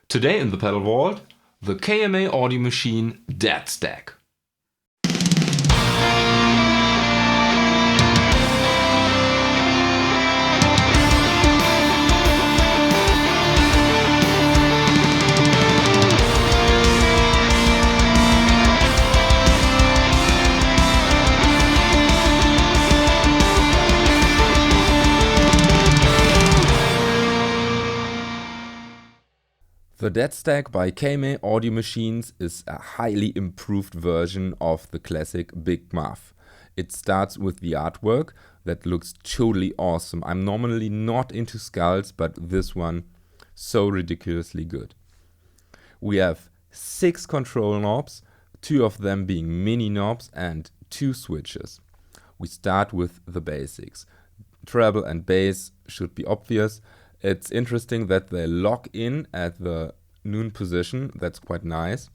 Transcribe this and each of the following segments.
Today in the pedal vault, the KMA audio machine Dead Stag. The Dead Stag by KMA Audio Machines is a highly improved version of the classic Big Muff. It starts with the artwork that looks totally awesome. I'm normally not into skulls, but this one so ridiculously good. We have 6 control knobs, 2 of them being mini knobs and 2 switches. We start with the basics. Treble and bass should be obvious. It's interesting that they lock in at the noon position. That's quite nice.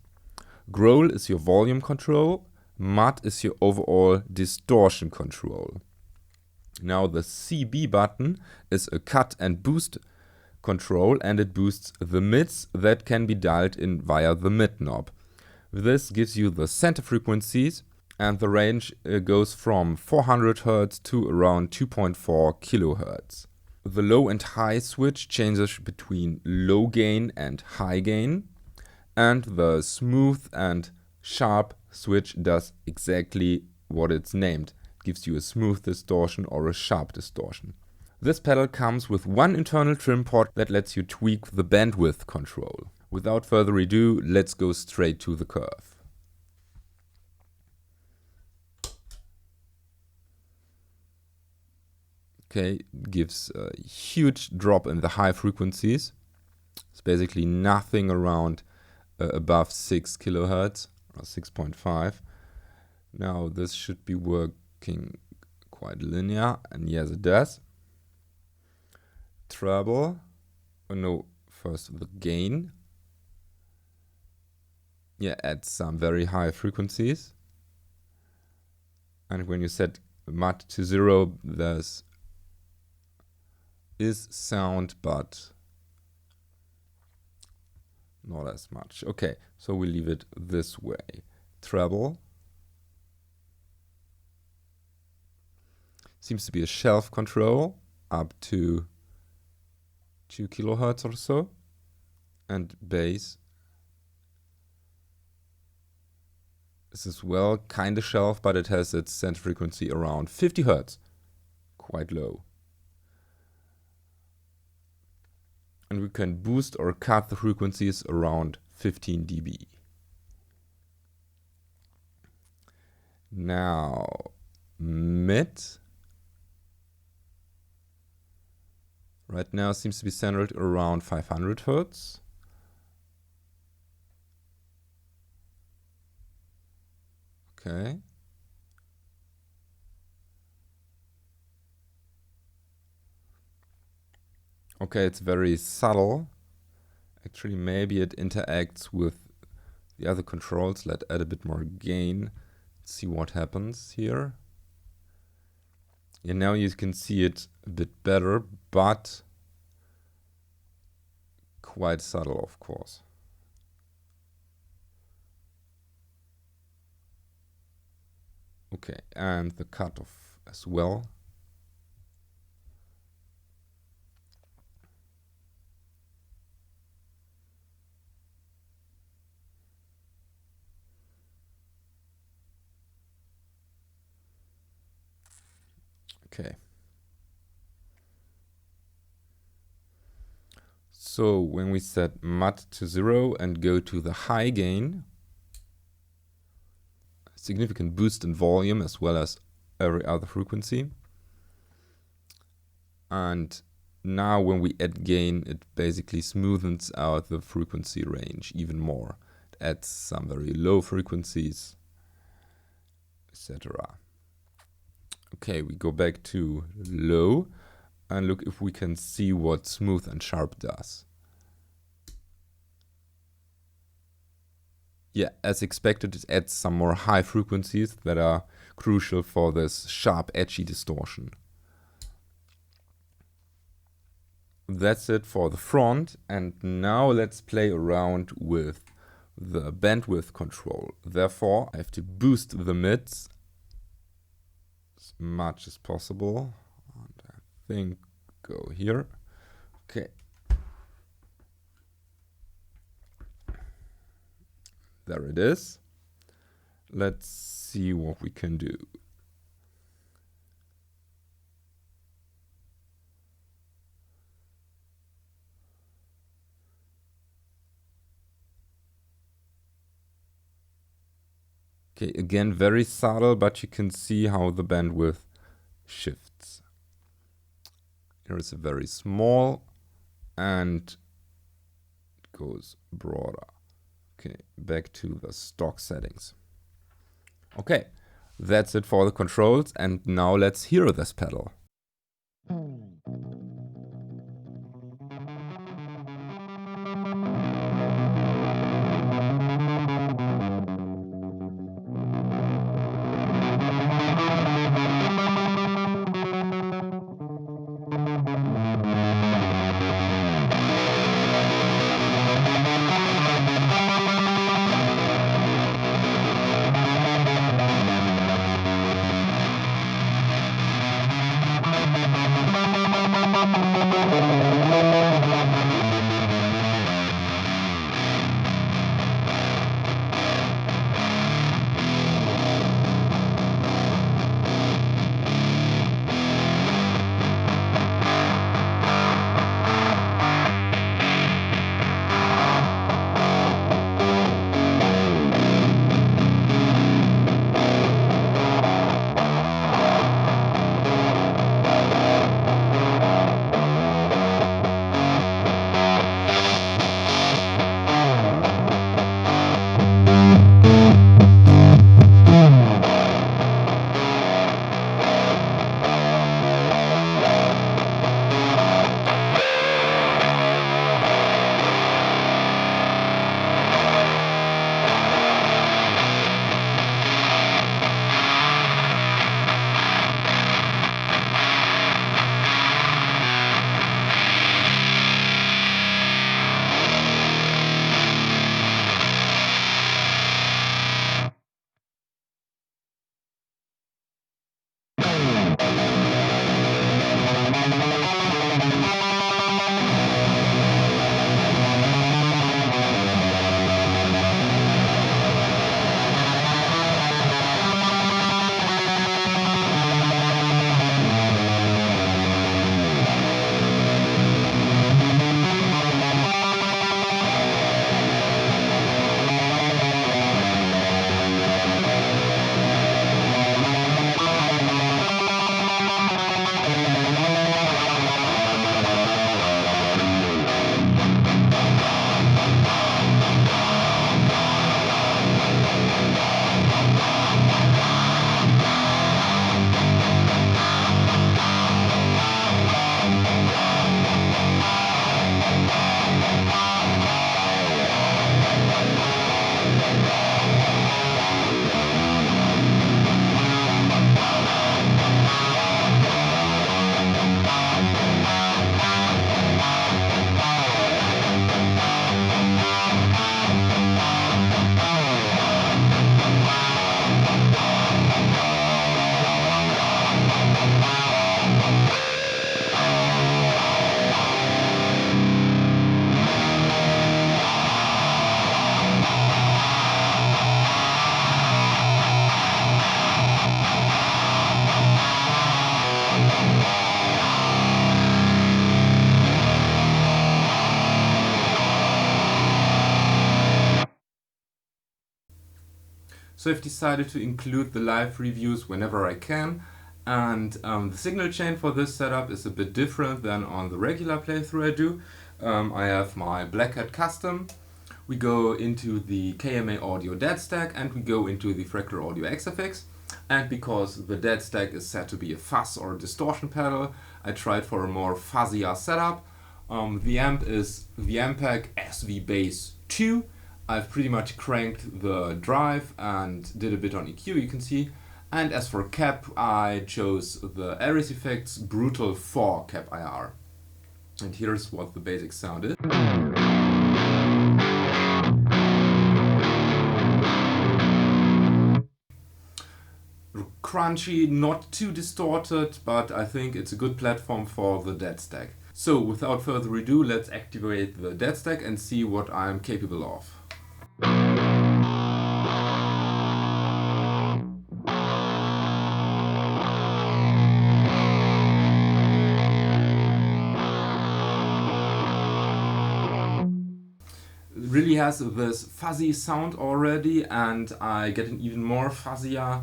Growl is your volume control. Mud is your overall distortion control. Now the CB button is a cut and boost control, and it boosts the mids that can be dialed in via the mid knob. This gives you the center frequencies, and the range goes from 400 Hz to around 2.4 kHz. The low and high switch changes between low gain and high gain, and the smooth and sharp switch does exactly what it's named. It gives you a smooth distortion or a sharp distortion. This pedal comes with one internal trim port that lets you tweak the bandwidth control. Without further ado, let's go straight to the curve. Okay, gives a huge drop in the high frequencies. It's basically nothing around above 6 kHz or 6.5. Now this should be working quite linear, and yes it does. Treble, oh no, first the gain. Yeah, adds some very high frequencies. And when you set mud to 0, there's is sound, but not as much. Okay, so we leave it this way. Treble seems to be a shelf control up to 2 kHz or so, and bass is as well kind of shelf, but it has its center frequency around 50 Hz, quite low. And we can boost or cut the frequencies around 15 dB. Now, mid. Right now seems to be centered around 500 Hz. Okay. Okay, it's very subtle. Actually, maybe it interacts with the other controls. Let's add a bit more gain. See what happens here. And now you can see it a bit better, but quite subtle, of course. Okay, and the cutoff as well. Okay. So when we set mud to 0 and go to the high gain, significant boost in volume as well as every other frequency. And now when we add gain, it basically smoothens out the frequency range even more. It adds some very low frequencies, etc. Okay, we go back to low and look if we can see what smooth and sharp does. Yeah, as expected, it adds some more high frequencies that are crucial for this sharp, edgy distortion. that's it for the front, and now let's play around with the bandwidth control. Therefore, I have to boost the mids as much as possible, and I think go here. Okay. There it is. Let's see what we can do. Okay, again, very subtle, but you can see how the bandwidth shifts. Here is a very small and it goes broader. Okay, back to the stock settings. Okay, that's it for the controls, and now let's hear this pedal. So I've decided to include the live reviews whenever I can, and the signal chain for this setup is a bit different than on the regular playthrough I do. I have my Black Hat Custom, we go into the KMA Audio Dead Stag, and we go into the Fractal Audio XFX. And because the Dead Stag is said to be a fuzz or distortion pedal, I tried for a more fuzzier setup. The amp is the Ampeg SV Bass 2. I've pretty much cranked the drive and did a bit on EQ, you can see. And as for cap, I chose the Aries Effects Brutal 4 cap IR. And here's what the basic sound is. Crunchy, not too distorted, but I think it's a good platform for the Dead Stag. So without further ado, let's activate the Dead Stag and see what I'm capable of. It really has this fuzzy sound already, and I get an even more fuzzier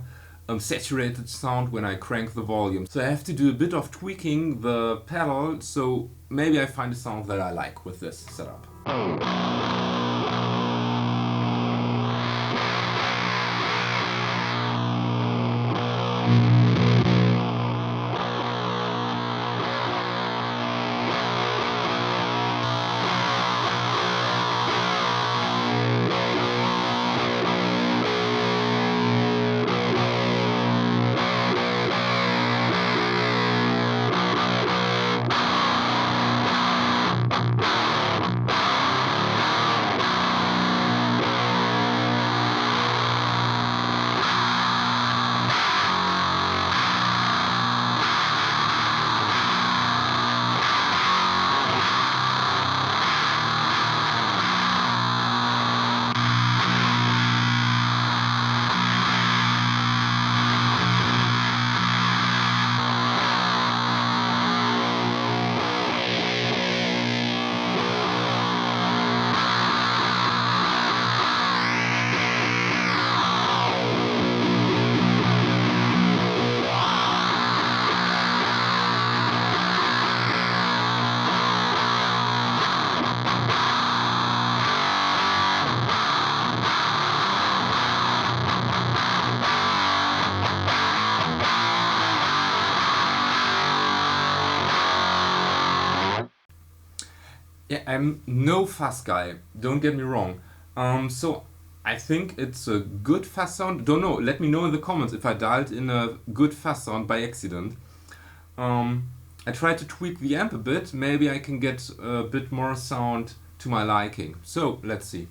saturated sound when I crank the volume. So I have to do a bit of tweaking the pedal, so maybe I find a sound that I like with this setup. Yeah, I'm no fuzz guy, don't get me wrong. So I think it's a good fuzz sound. Don't know, let me know in the comments if I dialed in a good fuzz sound by accident. I tried to tweak the amp a bit, maybe I can get a bit more sound to my liking. So let's see.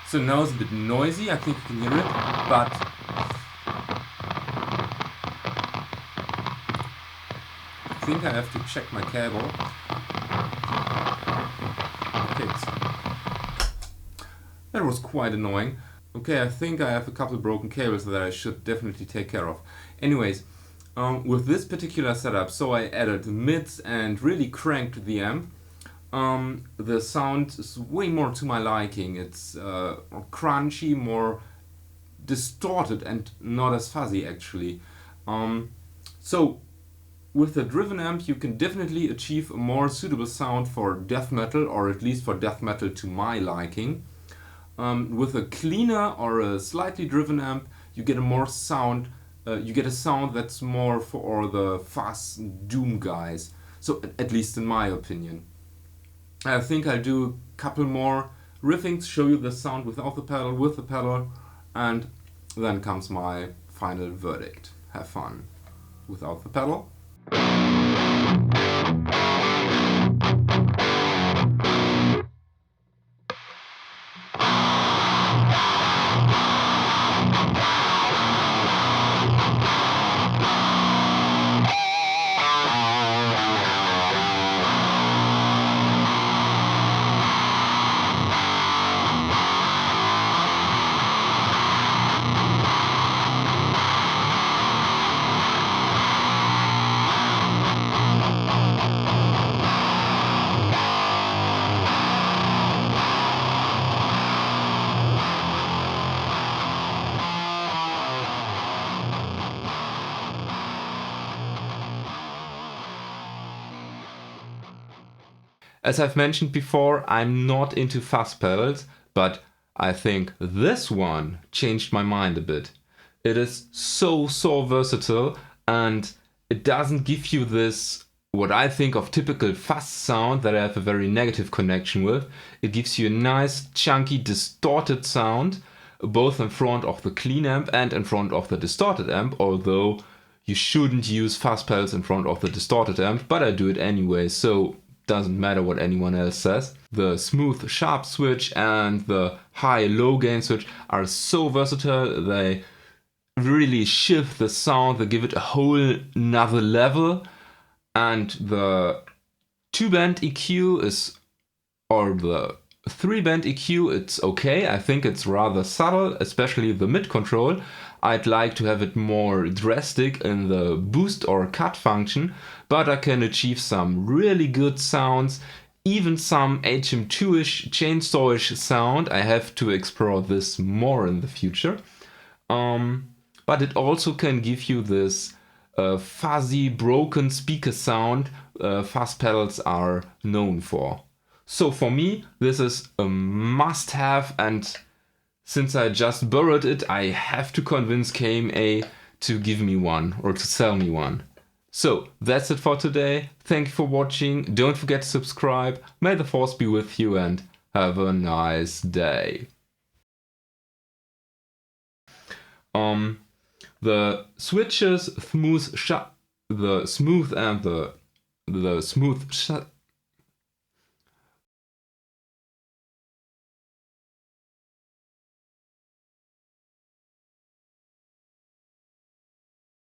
So now it's a bit noisy, I think you can hear it, but I think I have to check my cable. Okay, that was quite annoying. Okay, I think I have a couple broken cables that I should definitely take care of. Anyways, with this particular setup, so I added mids and really cranked the amp. The sound is way more to my liking. It's more crunchy, more distorted and not as fuzzy actually. So with the driven amp you can definitely achieve a more suitable sound for death metal, or at least for death metal to my liking. With a cleaner or a slightly driven amp you get a more sound, you get a sound that's more for the fuzz doom guys. So at least in my opinion. I think I'll do a couple more riffings, show you the sound without the pedal, with the pedal, and then comes my final verdict. Have fun without the pedal. As I've mentioned before, I'm not into fuzz pedals, but I think this one changed my mind a bit. It is so versatile, and it doesn't give you this, what I think of typical fuzz sound that I have a very negative connection with. It gives you a nice, chunky, distorted sound, both in front of the clean amp and in front of the distorted amp, although you shouldn't use fuzz pedals in front of the distorted amp, but I do it anyway, so doesn't matter what anyone else says. The smooth sharp switch and the high low gain switch are so versatile. They really shift the sound, they give it a whole nother level. And the 2-band EQ is, or the 3-band EQ, it's okay. I think it's rather subtle, especially the mid control. I'd like to have it more drastic in the boost or cut function, but I can achieve some really good sounds, even some HM2-ish, chainsaw-ish sound. I have to explore this more in the future. But it also can give you this fuzzy, broken speaker sound fuzz pedals are known for. So for me, this is a must-have, and since I just borrowed it, I have to convince KMA to give me one or to sell me one. So that's it for today. Thank you for watching. Don't forget to subscribe. May the force be with you and have a nice day. The switches, the smooth and the smooth